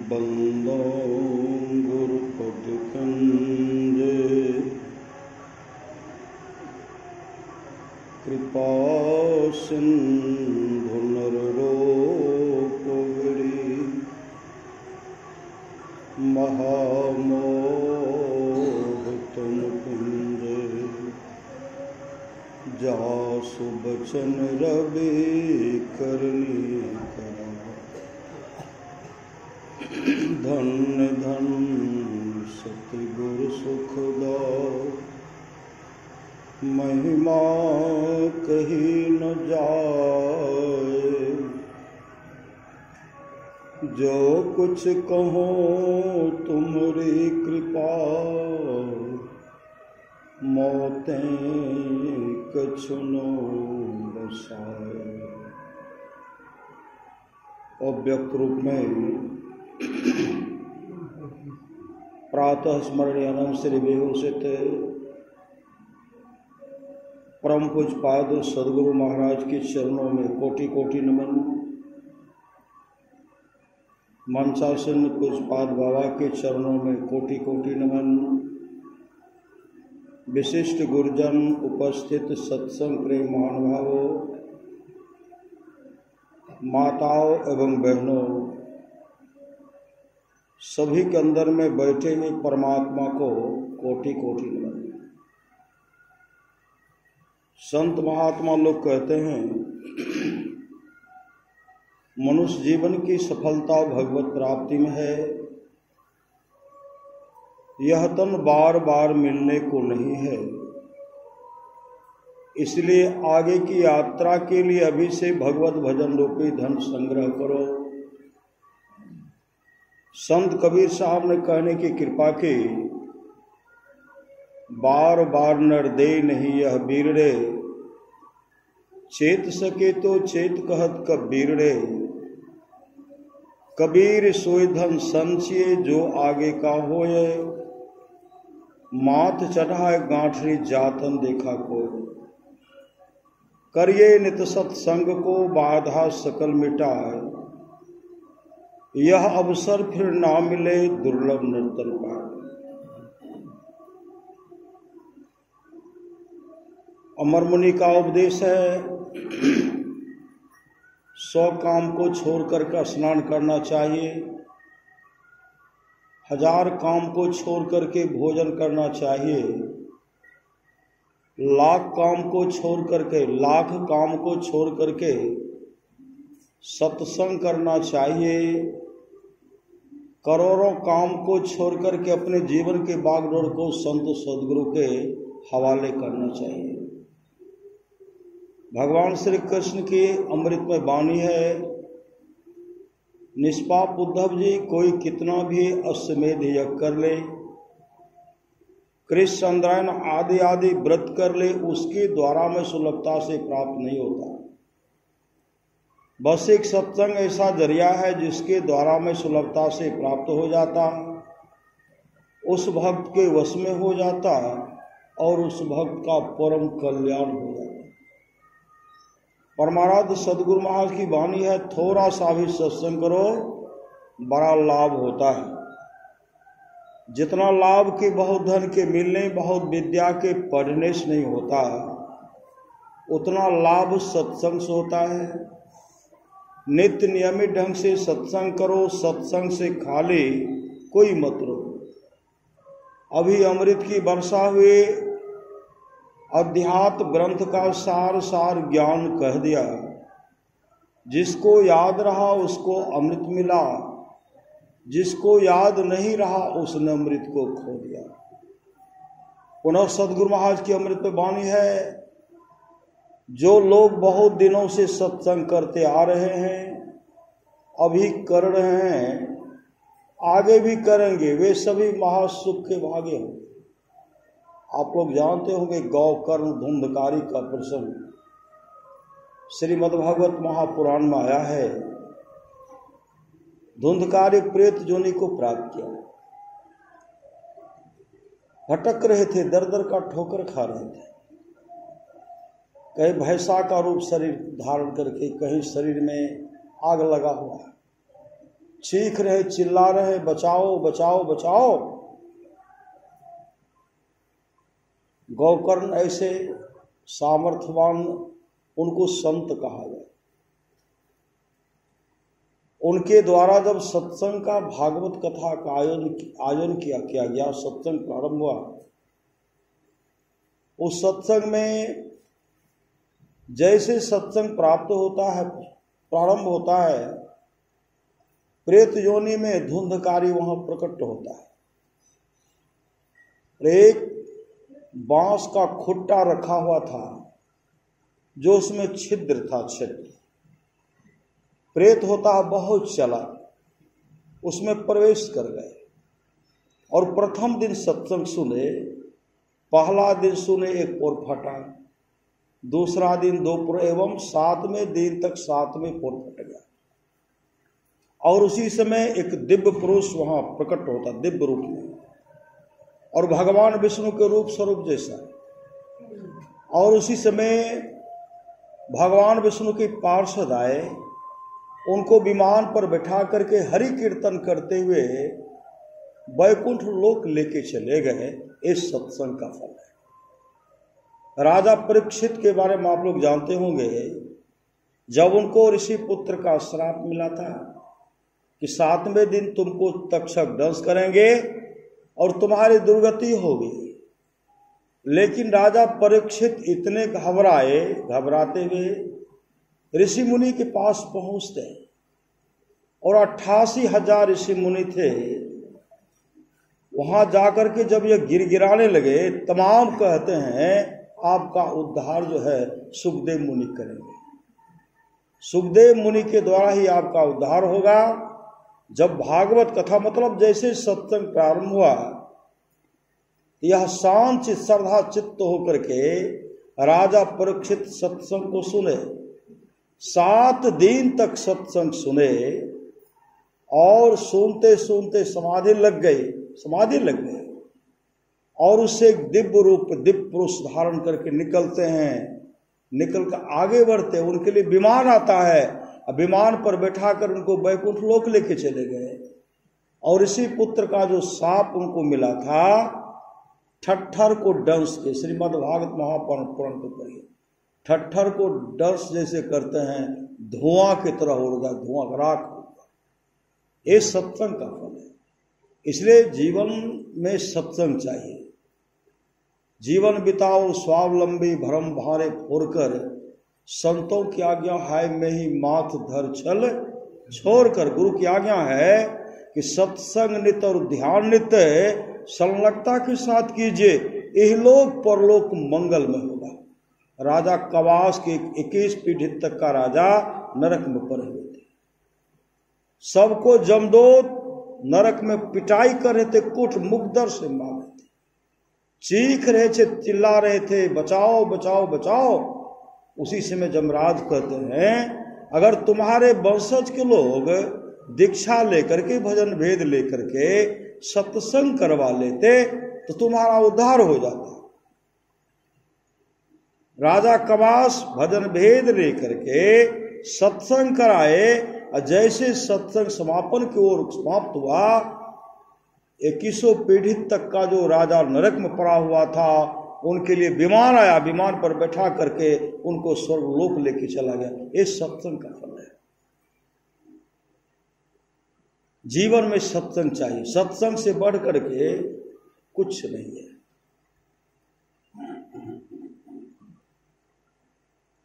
बंदो गुरुपद कंजे कृपा सिंधु नररोपगिरि महामोह तुम कुंजे जासु बचन रवि करनी करा धन्य धन्य सतगुरु सुखदाओ महिमा कही न जाए। जो कुछ कहो तुम्हारी कृपा मौतें कछु न बसाए। अव्यक्त रूप में प्रातः स्मरणीय अनंत श्री विभूषित परम पूज्यपाद सद्गुरु महाराज के चरणों में कोटि कोटि नमन। मनसासन पूज्यपाद बाबा के चरणों में कोटि कोटि नमन। विशिष्ट गुरुजन उपस्थित सत्संग प्रेम महानुभावों, माताओं एवं बहनों, सभी के अंदर में बैठे हुए परमात्मा को कोटि कोटि नमन। संत महात्मा लोग कहते हैं मनुष्य जीवन की सफलता भगवत प्राप्ति में है। यह तन बार बार मिलने को नहीं है, इसलिए आगे की यात्रा के लिए अभी से भगवत भजन रूपी धन संग्रह करो। संत कबीर साहब ने कहने की कृपा की, बार बार नर दे नहीं यह बीर रे, चेत सके तो चेत कहत कबीर रे। कबीर सोई धन संचिए जो आगे का होए, माथ चढ़ाए गांठरी जातन देखा को। करिए नित सत्संग को बाधा सकल मिटाए, यह अवसर फिर ना मिले दुर्लभ निर्तल पाए। अमर मुनि का उपदेश है, 100 काम को छोड़कर के स्नान करना चाहिए, 1000 काम को छोड़ करके भोजन करना चाहिए, लाख काम को छोड़ करके सत्संग करना चाहिए, करोड़ों काम को छोड़ करके अपने जीवन के बागडोर को संत सद्गुरु के हवाले करना चाहिए। भगवान श्री कृष्ण की अमृतमय वाणी है, निष्पाप उद्धव जी कोई कितना भी अश्वमेध यज्ञ कर ले, कृष्ण चंद्रायन आदि आदि व्रत कर ले, उसके द्वारा में सुलभता से प्राप्त नहीं होता। बस एक सत्संग ऐसा जरिया है जिसके द्वारा में सुलभता से प्राप्त हो जाता, उस भक्त के वश में हो जाता और उस भक्त का परम कल्याण हो जाता। परमाराध्य सद्गुरु महाराज की वाणी है, थोड़ा सा भी सत्संग करो बड़ा लाभ होता है। जितना लाभ के बहुत धन के मिलने, बहुत विद्या के पढ़ने से नहीं होता, उतना लाभ सत्संग से होता है। नित्य नियमित ढंग से सत्संग करो, सत्संग से खाली कोई मत रहो। अभी अमृत की वर्षा हुई, अध्यात्म ग्रंथ का सार सार ज्ञान कह दिया। जिसको याद रहा उसको अमृत मिला, जिसको याद नहीं रहा उसने अमृत को खो दिया। पुनः सद्गुरु महाराज की अमृत वाणी है, जो लोग बहुत दिनों से सत्संग करते आ रहे हैं, अभी कर रहे हैं, आगे भी करेंगे, वे सभी महासुख के भागे होंगे। आप लोग जानते होंगे गौकर्ण धुंधकारी का प्रसंग श्रीमद्भागवत महापुराण में आया है। धुंधकारी प्रेत जोनि को प्राप्त किया, भटक रहे थे, दर दर का ठोकर खा रहे थे। कहीं भैंसा का रूप शरीर धारण करके, कहीं शरीर में आग लगा हुआ है, चीख रहे, चिल्ला रहे, बचाओ बचाओ बचाओ। गौकर्ण ऐसे सामर्थ्यवान, उनको संत कहा गया। उनके द्वारा जब सत्संग का, भागवत कथा का आयोजन किया गया, सत्संग प्रारंभ हुआ, उस सत्संग में जैसे सत्संग प्राप्त होता है, प्रारंभ होता है, प्रेत योनि में धुंधकारी वहां प्रकट होता है। एक बांस का खुट्टा रखा हुआ था जो उसमें छिद्र था, छिद्र। प्रेत होता है बहुत चला, उसमें प्रवेश कर गए और प्रथम दिन सत्संग सुने। पहला दिन सुने एक पोर फटा, दूसरा दिन दो पोर, एवं 7वें दिन तक 7वें पोर फट गया। और उसी समय एक दिव्य पुरुष वहां प्रकट होता, दिव्य रूप में, और भगवान विष्णु के रूप स्वरूप जैसा। और उसी समय भगवान विष्णु के पार्षद आए, उनको विमान पर बैठा करके हरि कीर्तन करते हुए वैकुंठ लोक लेके चले गए। इस सत्संग का फल है। राजा परीक्षित के बारे में आप लोग जानते होंगे, जब उनको ऋषि पुत्र का श्राप मिला था कि 7वें दिन तुमको तक्षक दंश करेंगे और तुम्हारी दुर्गति होगी, लेकिन राजा परीक्षित इतने घबराए, घबराते हुए ऋषि मुनि के पास पहुंचते, और 88,000 ऋषि मुनि थे। वहां जाकर के जब ये गिड़गिड़ाने लगे, तमाम कहते हैं आपका उद्धार जो है सुखदेव मुनि करेंगे, सुखदेव मुनि के द्वारा ही आपका उद्धार होगा। जब भागवत कथा, मतलब जैसे सत्संग प्रारंभ हुआ, यह शांत श्रद्धा चित्त होकर के राजा परीक्षित सत्संग को सुने। 7 दिन तक सत्संग सुने और सुनते सुनते समाधि लग गए। और उससे एक दिव्य रूप, दिव्य पुरुष धारण करके निकलते हैं, निकल कर आगे बढ़ते। उनके लिए विमान आता है, विमान पर बैठा कर उनको वैकुंठ लोक लेके चले गए। और इसी पुत्र का जो साप उनको मिला था, ठट्ठर को डंस के, श्रीमद् भागवत महापुराण को पढ़िए, ठट्ठर को डंस जैसे करते हैं, धुआं की तरह हो गया, धुआं राख हो गया। ये सत्संग का फल है। इसलिए जीवन में सत्संग चाहिए। जीवन बिताओ स्वावलंबी, भरम भारे फोड़कर, संतों की आज्ञा है मैं ही माथ धर छल छोड़कर। गुरु की आज्ञा है कि सत्संग नित्य और ध्यान नित्य संलग्नता के साथ कीजिए, इहलोक परलोक मंगल में होगा। राजा कवास के 21 पीढ़ी तक का राजा नरक में पड़े हुए थे। सबको जमदूत नरक में पिटाई कर रहे थे, कुट मुकदर से मार रहे थे, चीख रहे थे, चिल्ला रहे थे, बचाओ बचाओ बचाओ। उसी समय जमराज कहते हैं, अगर तुम्हारे वंशज के लोग दीक्षा लेकर के, भजन भेद लेकर के सत्संग करवा लेते तो तुम्हारा उद्धार हो जाता। राजा कवास भजन भेद लेकर के सत्संग कराए, और जैसे सत्संग समापन की ओर समाप्त हुआ, 2100 पीढ़ी तक का जो राजा नरक में पड़ा हुआ था, उनके लिए विमान आया, विमान पर बैठा करके उनको स्वर्गलोक लेके चला गया। ये सत्संग का फल है। जीवन में सत्संग चाहिए, सत्संग से बढ़ करके कुछ नहीं है।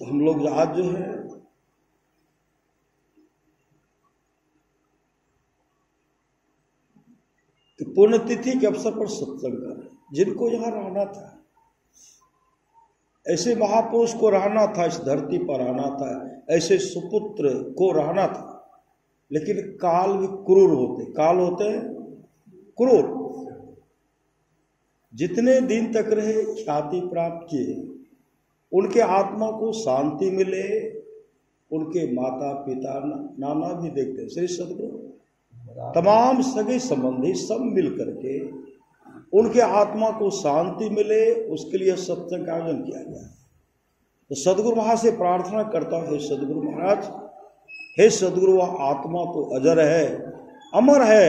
तो हम लोग आज जो है कि पुण्यतिथि के अवसर पर सत्संग करें। जिनको यहां रहना था, ऐसे महापुरुष को रहना था, इस धरती पर रहना था, ऐसे सुपुत्र को रहना था, लेकिन काल भी क्रूर होते, काल होते क्रूर। जितने दिन तक रहे, ख्याति प्राप्त किए, उनके आत्मा को शांति मिले, उनके माता पिता नाना भी देखते, श्री सदगुरु तमाम सगे संबंधी सब मिल करके उनके आत्मा को शांति मिले, उसके लिए सत्संग का आयोजन किया गया। तो सदगुरु महाराज से प्रार्थना करता हूँ, हे सदगुरु महाराज, हे सदगुरु, वह आत्मा तो अजर है, अमर है,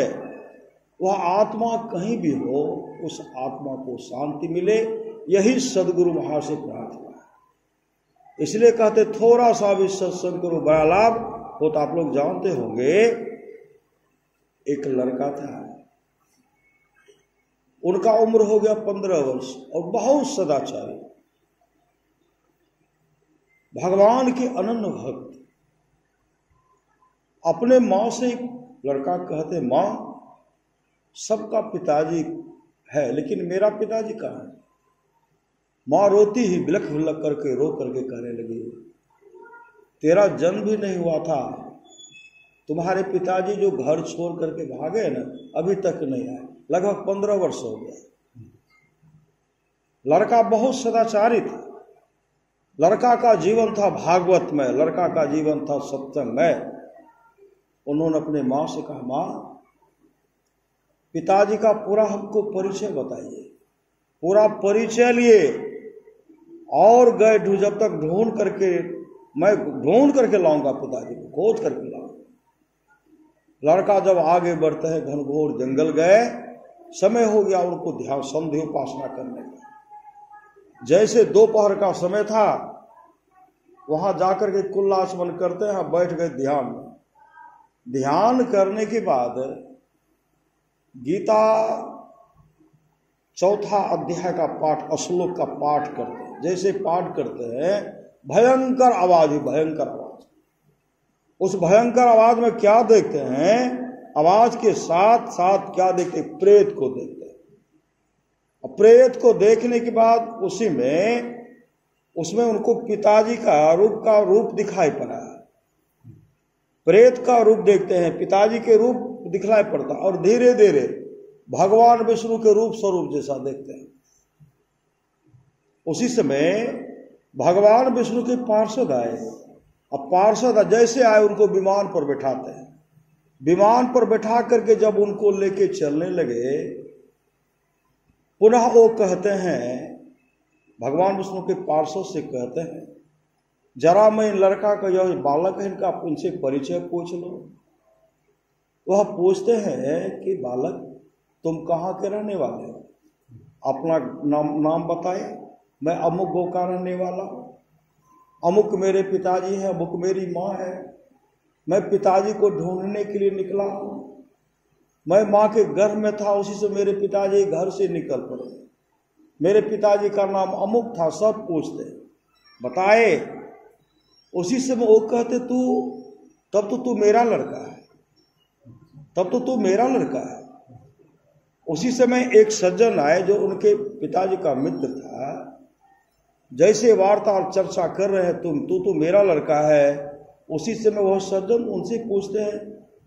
वह आत्मा कहीं भी हो उस आत्मा को शांति मिले, यही सदगुरु महाराज से प्रार्थना है। इसलिए कहते थोड़ा सा भी सत्संग करो बड़ा लाभ हो। तो आप लोग जानते होंगे, एक लड़का था, उनका उम्र हो गया 15 वर्ष और बहुत सदाचारी, भगवान के अनन्य भक्त। अपने माँ से लड़का कहते, माँ सबका पिताजी है लेकिन मेरा पिताजी कहाँ है? माँ रोती ही बिलख बिलख करके रो करके कहने लगी, तेरा जन्म भी नहीं हुआ था, तुम्हारे पिताजी जो घर छोड़ करके भागे ना, अभी तक नहीं आए, लगभग 15 वर्ष हो गया। लड़का बहुत सदाचारी था, लड़का का जीवन था भागवत में, लड़का का जीवन था सत्संग में। उन्होंने अपने माँ से कहा, माँ पिताजी का पूरा हमको परिचय बताइए। पूरा परिचय लिए और गए, जब तक ढूंढ करके, मैं ढूंढ करके लाऊंगा पिताजी को, खोज करके लाऊंगा। लड़का जब आगे बढ़ते हैं, घनघोर जंगल गए, समय हो गया उनको ध्यान संध्या उपासना करने का। जैसे दोपहर का समय था, वहां जाकर के कुल्लाचमन करते हैं, बैठ गए ध्यान में। ध्यान करने के बाद गीता 4था अध्याय का पाठ, श्लोक का पाठ करते हैं। जैसे पाठ करते हैं, भयंकर आवाज, भयंकर आवाज। उस भयंकर आवाज में क्या देखते हैं? आवाज के साथ साथ क्या देखते हैं? प्रेत को देखते हैं। प्रेत को देखने के बाद उसमें उनको पिताजी का रूप दिखाई पड़ा। प्रेत का रूप देखते हैं, पिताजी के रूप दिखलाई पड़ता, और धीरे धीरे भगवान विष्णु के रूप स्वरूप जैसा देखते हैं। उसी समय भगवान विष्णु के पार्षद आए। अब पार्षद जैसे आए उनको विमान पर बैठाते हैं। विमान पर बैठा करके जब उनको लेके चलने लगे, पुनः वो कहते हैं, भगवान विष्णु के पार्षद से कहते हैं, जरा मैं इन लड़का का जो बालक है इनका इनसे परिचय पूछ लो। वह पूछते हैं कि बालक तुम कहाँ के रहने वाले हो? अपना नाम बताए। मैं अमुक गो का रहने वाला हूँ, अमुक मेरे पिताजी है, अमुक मेरी माँ है। मैं पिताजी को ढूंढने के लिए निकला हूँ। मैं माँ के गर्भ में था, उसी से मेरे पिताजी घर से निकल पड़े। मेरे पिताजी का नाम अमुक था। सब पूछते बताए। उसी समय वो कहते, तब तो तू मेरा लड़का है, तब तो तू मेरा लड़का है। उसी समय एक सज्जन आए जो उनके पिताजी का मित्र था। जैसे वार्ता और चर्चा कर रहे हैं, तू मेरा लड़का है। उसी समय वह सज्जन उनसे पूछते हैं,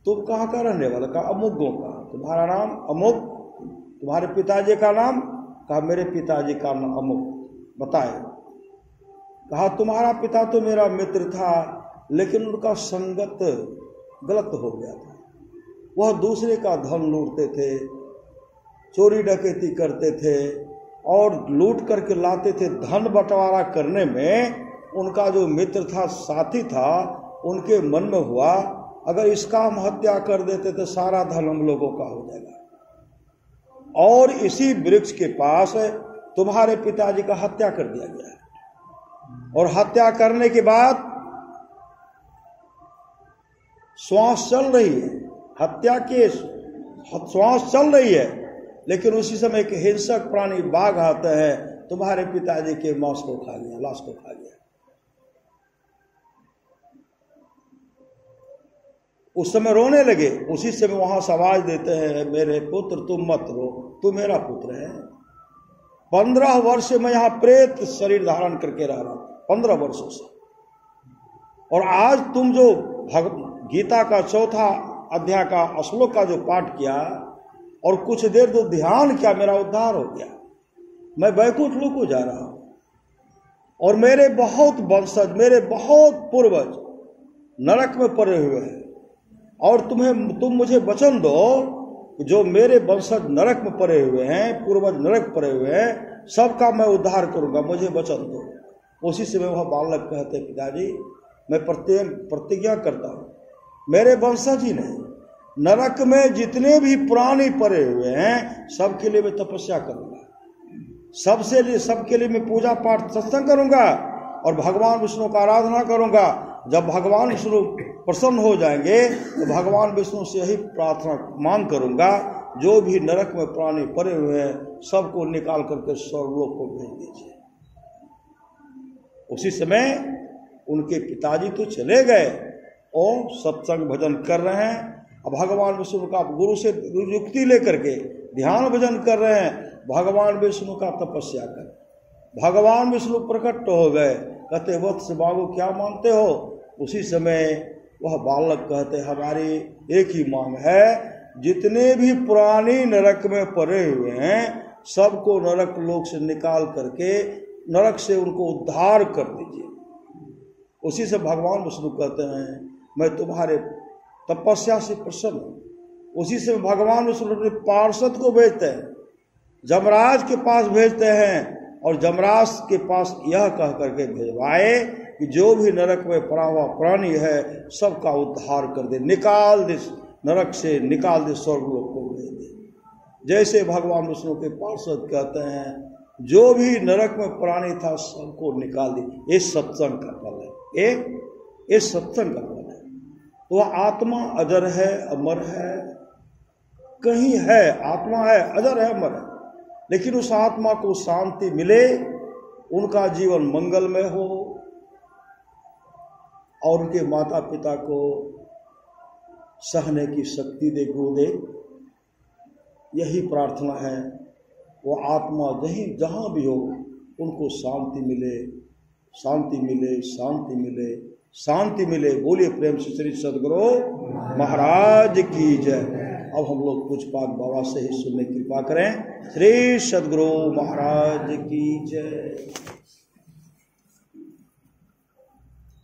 तुम कहाँ का रहने वाला? कहा अमुक गाँव का। तुम्हारा नाम अमुक? तुम्हारे पिताजी का नाम? कहा मेरे पिताजी का नाम अमुक। बताए। कहा तुम्हारा पिता तो मेरा मित्र था, लेकिन उनका संगत गलत हो गया था। वह दूसरे का धन लूटते थे, चोरी डकैती करते थे और लूट करके लाते थे। धन बंटवारा करने में उनका जो मित्र था, साथी था, उनके मन में हुआ अगर इसका हम हत्या कर देते तो सारा धन हम लोगों का हो जाएगा। और इसी वृक्ष के पास तुम्हारे पिताजी का हत्या कर दिया गया। और हत्या करने के बाद श्वास चल रही है, हत्या के श्वास चल रही है, लेकिन उसी समय एक हिंसक प्राणी बाघ आते हैं, तुम्हारे पिताजी के मांस को खा गया, लाश को खा गया। उस समय रोने लगे। उसी समय वहां से आवाज देते हैं, मेरे पुत्र तुम मत रो, तू मेरा पुत्र है। 15 वर्ष से मैं यहां प्रेत शरीर धारण करके रह रहा हूं, 15 वर्षों से। और आज तुम जो गीता का 4था अध्याय का श्लोक का जो पाठ किया और कुछ देर जो ध्यान किया, मेरा उद्धार हो गया। मैं बैकुंठ लोक को जा रहा हूं और मेरे बहुत वंशज, मेरे बहुत पूर्वज नरक में पड़े हुए हैं। और तुम मुझे वचन दो, जो मेरे वंशज नरक में पड़े हुए हैं, पूर्वज नरक पड़े हुए हैं, सबका मैं उद्धार करूंगा, मुझे वचन दो। उसी समय वह बालक कहते, पिताजी मैं प्रतिज्ञा करता हूँ, मेरे वंशज ही नहीं, नरक में जितने भी प्राणी पड़े हुए हैं सबके लिए मैं तपस्या करूंगा, सबके लिए मैं पूजा पाठ सत्संग करूंगा और भगवान विष्णु का आराधना करूंगा। जब भगवान विष्णु प्रसन्न हो जाएंगे तो भगवान विष्णु से यही प्रार्थना मांग करूंगा, जो भी नरक में प्राणी पड़े हुए हैं सबको निकाल करके स्वर्गलोक को भेज दीजिए। उसी समय उनके पिताजी तो चले गए और सत्संग भजन कर रहे हैं। अब भगवान विष्णु का गुरु से युक्ति लेकर के ध्यान भजन कर रहे हैं, भगवान विष्णु का तपस्या कर। भगवान विष्णु प्रकट हो गए, कहते वत्स बाबू क्या मांगते हो? उसी समय वह बालक कहते, हमारी एक ही मांग है, जितने भी प्राणी नरक में पड़े हुए हैं सबको नरक लोक से निकाल करके नरक से उनको उद्धार कर दीजिए। उसी से भगवान विष्णु कहते हैं, मैं तुम्हारे तपस्या से प्रसन्न हूँ। उसी से भगवान विष्णु अपने पार्षद को भेजते हैं, जमराज के पास भेजते हैं और जमराज के पास यह कह करके भेजवाए कि जो भी नरक में पड़ा हुआ प्राणी है सबका उद्धार कर दे, निकाल दे नरक से, निकाल दे स्वर्गलोक को भेज दे। जैसे भगवान विष्णु के पार्षद कहते हैं, जो भी नरक में प्राणी था सबको निकाल दे। ये सत्संग का फल है, ये सत्संग का फल है। तो वह आत्मा अजर है, अमर है, कहीं है आत्मा है, अजर है, अमर है, लेकिन उस आत्मा को शांति मिले, उनका जीवन मंगलमय हो और उनके माता पिता को सहने की शक्ति दे गुरुदेव। यही प्रार्थना है। वो आत्मा जहाँ भी हो उनको शांति मिले, शांति मिले, शांति मिले, शांति मिले। बोलिए प्रेम से श्री सद्गुरु महाराज की जय। अब हम लोग कुछ पाक बाबा से ही सुनने की कृपा करें। श्री सद्गुरु महाराज की जय।